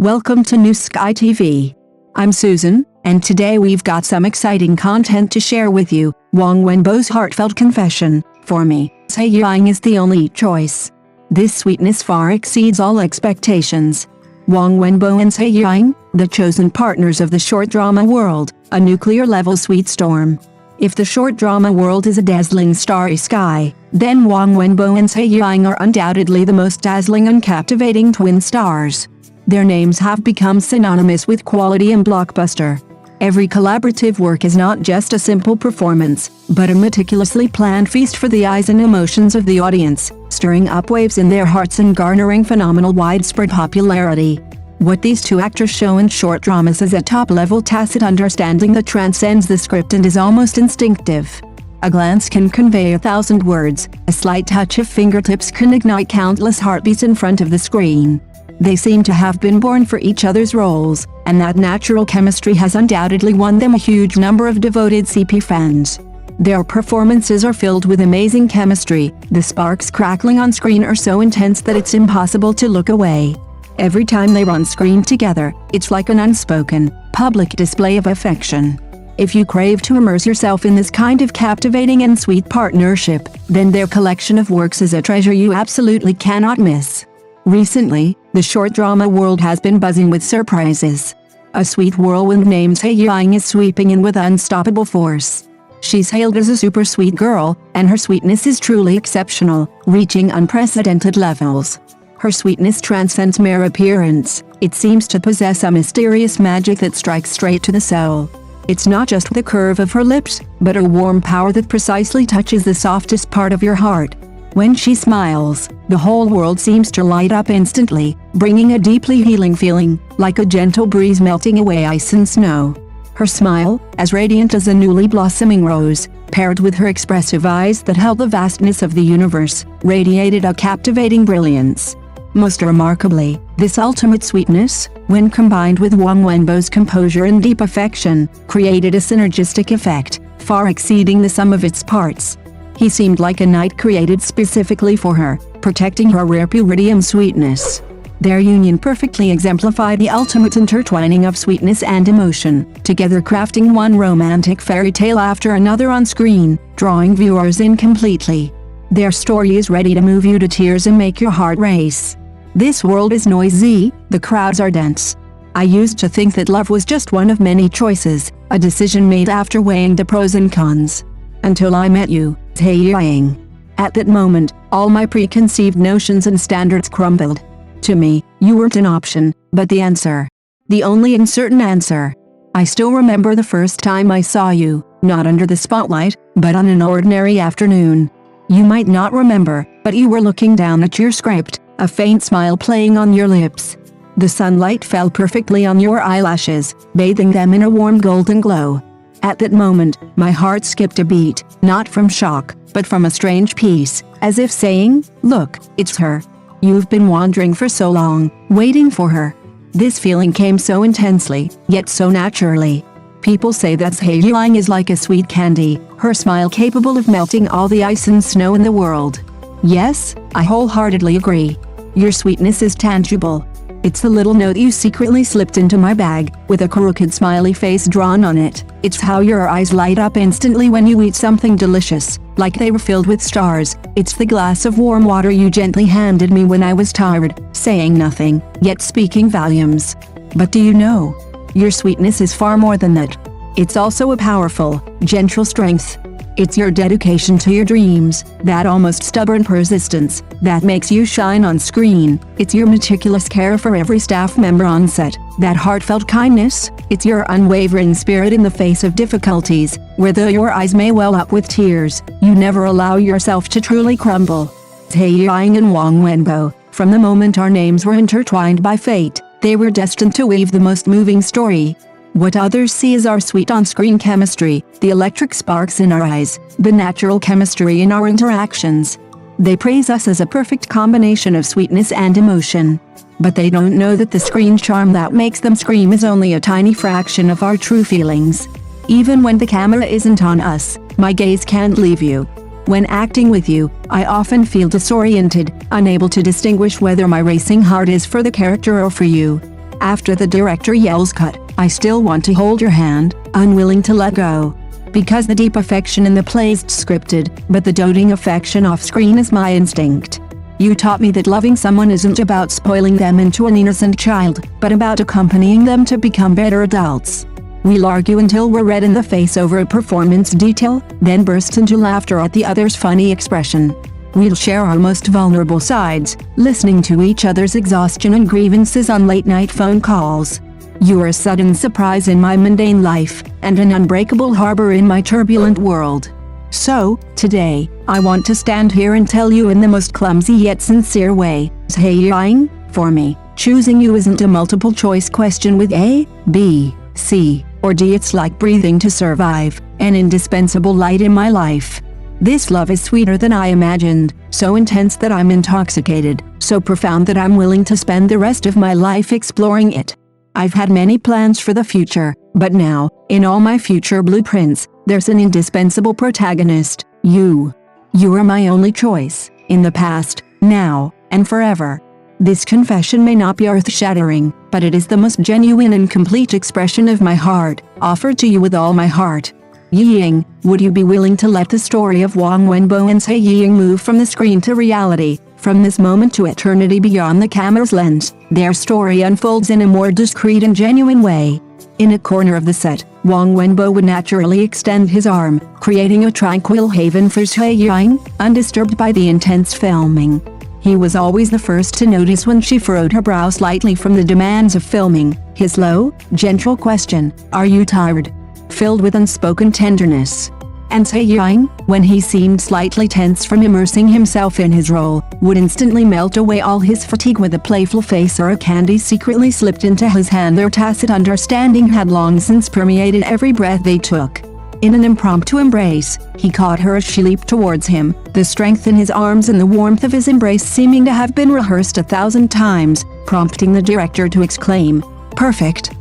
Welcome to New Sky TV. I'm Susan, and today we've got some exciting content to share with you. Huang Wenbo's heartfelt confession. For me, Zhai Yiying is the only choice. This sweetness far exceeds all expectations. Huang Wenbo and Zhai Yiying, the chosen partners of the short drama world, a nuclear-level sweet storm. If the short drama world is a dazzling starry sky, then Huang Wenbo and Zhai Yiying are undoubtedly the most dazzling and captivating twin stars. Their names have become synonymous with quality and blockbuster. Every collaborative work is not just a simple performance, but a meticulously planned feast for the eyes and emotions of the audience, stirring up waves in their hearts and garnering phenomenal widespread popularity. What these two actors show in short dramas is a top-level tacit understanding that transcends the script and is almost instinctive. A glance can convey 1,000 words, a slight touch of fingertips can ignite countless heartbeats in front of the screen. They seem to have been born for each other's roles, and that natural chemistry has undoubtedly won them a huge number of devoted CP fans. Their performances are filled with amazing chemistry, the sparks crackling on screen are so intense that it's impossible to look away. Every time they're on screen together, it's like an unspoken, public display of affection. If you crave to immerse yourself in this kind of captivating and sweet partnership, then their collection of works is a treasure you absolutely cannot miss. Recently, the short drama world has been buzzing with surprises. A sweet whirlwind named Zhai Yiying is sweeping in with unstoppable force. She's hailed as a super sweet girl, and her sweetness is truly exceptional, reaching unprecedented levels. Her sweetness transcends mere appearance, it seems to possess a mysterious magic that strikes straight to the soul. It's not just the curve of her lips, but a warm power that precisely touches the softest part of your heart. When she smiles, the whole world seems to light up instantly, bringing a deeply healing feeling, like a gentle breeze melting away ice and snow. Her smile, as radiant as a newly blossoming rose, paired with her expressive eyes that held the vastness of the universe, radiated a captivating brilliance. Most remarkably, this ultimate sweetness, when combined with Huang Wenbo's composure and deep affection, created a synergistic effect, far exceeding the sum of its parts. He seemed like a knight created specifically for her, protecting her rare purity and sweetness. Their union perfectly exemplified the ultimate intertwining of sweetness and emotion, together crafting one romantic fairy tale after another on screen, drawing viewers in completely. Their story is ready to move you to tears and make your heart race. This world is noisy, the crowds are dense. I used to think that love was just one of many choices, a decision made after weighing the pros and cons. Until I met you, Zhai Yiying. At that moment, all my preconceived notions and standards crumbled. To me, you weren't an option, but the answer. The only and certain answer. I still remember the first time I saw you, not under the spotlight, but on an ordinary afternoon. You might not remember, but you were looking down at your script, a faint smile playing on your lips. The sunlight fell perfectly on your eyelashes, bathing them in a warm golden glow. At that moment, my heart skipped a beat, not from shock, but from a strange peace, as if saying, "Look, it's her. You've been wandering for so long, waiting for her." This feeling came so intensely, yet so naturally. People say that Zhai Yiying is like a sweet candy, her smile capable of melting all the ice and snow in the world. Yes, I wholeheartedly agree. Your sweetness is tangible. It's the little note you secretly slipped into my bag, with a crooked smiley face drawn on it. It's how your eyes light up instantly when you eat something delicious, like they were filled with stars. It's the glass of warm water you gently handed me when I was tired, saying nothing, yet speaking volumes. But do you know? Your sweetness is far more than that. It's also a powerful, gentle strength. It's your dedication to your dreams, that almost stubborn persistence, that makes you shine on screen. It's your meticulous care for every staff member on set, that heartfelt kindness. It's your unwavering spirit in the face of difficulties, where though your eyes may well up with tears, you never allow yourself to truly crumble. Zhai Yiying and Huang Wenbo, from the moment our names were intertwined by fate, they were destined to weave the most moving story. What others see is our sweet on-screen chemistry, the electric sparks in our eyes, the natural chemistry in our interactions. They praise us as a perfect combination of sweetness and emotion. But they don't know that the screen charm that makes them scream is only a tiny fraction of our true feelings. Even when the camera isn't on us, my gaze can't leave you. When acting with you, I often feel disoriented, unable to distinguish whether my racing heart is for the character or for you. After the director yells cut, I still want to hold your hand, unwilling to let go. Because the deep affection in the play is scripted, but the doting affection off-screen is my instinct. You taught me that loving someone isn't about spoiling them into an innocent child, but about accompanying them to become better adults. We'll argue until we're red in the face over a performance detail, then burst into laughter at the other's funny expression. We'll share our most vulnerable sides, listening to each other's exhaustion and grievances on late-night phone calls. You are a sudden surprise in my mundane life, and an unbreakable harbor in my turbulent world. So, today, I want to stand here and tell you in the most clumsy yet sincere way, Zhai Yiying, for me, choosing you isn't a multiple-choice question with A, B, C, or D. It's like breathing to survive, an indispensable light in my life. This love is sweeter than I imagined, so intense that I'm intoxicated, so profound that I'm willing to spend the rest of my life exploring it. I've had many plans for the future, but now, in all my future blueprints, there's an indispensable protagonist, you. You are my only choice, in the past, now, and forever. This confession may not be earth-shattering, but it is the most genuine and complete expression of my heart, offered to you with all my heart. Yiying, would you be willing to let the story of Huang Wenbo and Zhai Yiying move from the screen to reality, from this moment to eternity beyond the camera's lens? Their story unfolds in a more discreet and genuine way. In a corner of the set, Huang Wenbo would naturally extend his arm, creating a tranquil haven for Zhai Yiying, undisturbed by the intense filming. He was always the first to notice when she furrowed her brow slightly from the demands of filming. His low, gentle question, "Are you tired?" filled with unspoken tenderness. And Zhai Yiying, when he seemed slightly tense from immersing himself in his role, would instantly melt away all his fatigue with a playful face or a candy secretly slipped into his hand. Their tacit understanding had long since permeated every breath they took. In an impromptu embrace, he caught her as she leaped towards him, the strength in his arms and the warmth of his embrace seeming to have been rehearsed 1,000 times, prompting the director to exclaim, "Perfect!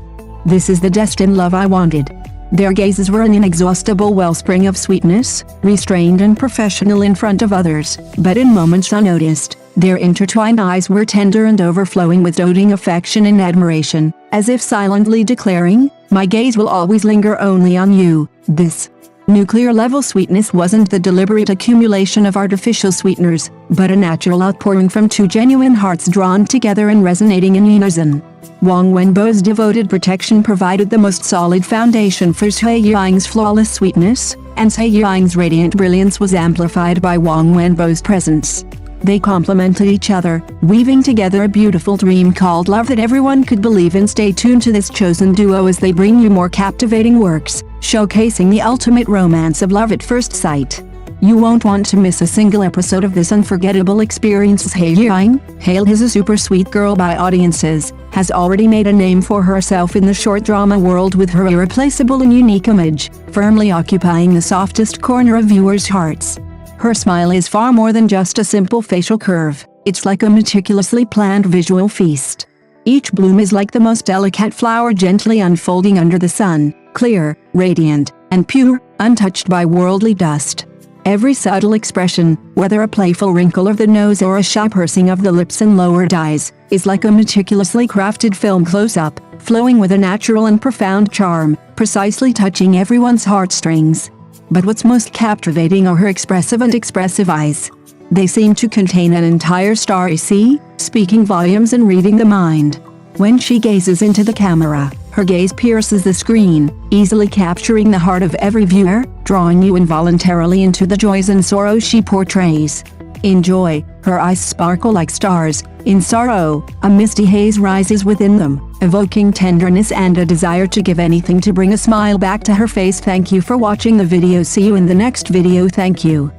This is the destined love I wanted." Their gazes were an inexhaustible wellspring of sweetness, restrained and professional in front of others, but in moments unnoticed, their intertwined eyes were tender and overflowing with doting affection and admiration, as if silently declaring, "My gaze will always linger only on you." This nuclear-level sweetness wasn't the deliberate accumulation of artificial sweeteners, but a natural outpouring from two genuine hearts drawn together and resonating in unison. Huang Wenbo's devoted protection provided the most solid foundation for Zhai Yiying's flawless sweetness, and Zhai Yiying's radiant brilliance was amplified by Huang Wenbo's presence. They complemented each other, weaving together a beautiful dream called love that everyone could believe in. Stay tuned to this chosen duo as they bring you more captivating works, showcasing the ultimate romance of love at first sight. You won't want to miss a single episode of this unforgettable experience. Zhai Yiying, hailed as a super sweet girl by audiences, has already made a name for herself in the short drama world with her irreplaceable and unique image, firmly occupying the softest corner of viewers' hearts. Her smile is far more than just a simple facial curve, it's like a meticulously planned visual feast. Each bloom is like the most delicate flower gently unfolding under the sun, clear, radiant, and pure, untouched by worldly dust. Every subtle expression, whether a playful wrinkle of the nose or a shy pursing of the lips and lowered eyes, is like a meticulously crafted film close-up, flowing with a natural and profound charm, precisely touching everyone's heartstrings. But what's most captivating are her expressive and expressive eyes. They seem to contain an entire starry sea, speaking volumes and reading the mind. When she gazes into the camera, her gaze pierces the screen, easily capturing the heart of every viewer, drawing you involuntarily into the joys and sorrows she portrays. In joy, her eyes sparkle like stars. In sorrow, a misty haze rises within them, evoking tenderness and a desire to give anything to bring a smile back to her face. Thank you for watching the video. See you in the next video. Thank you.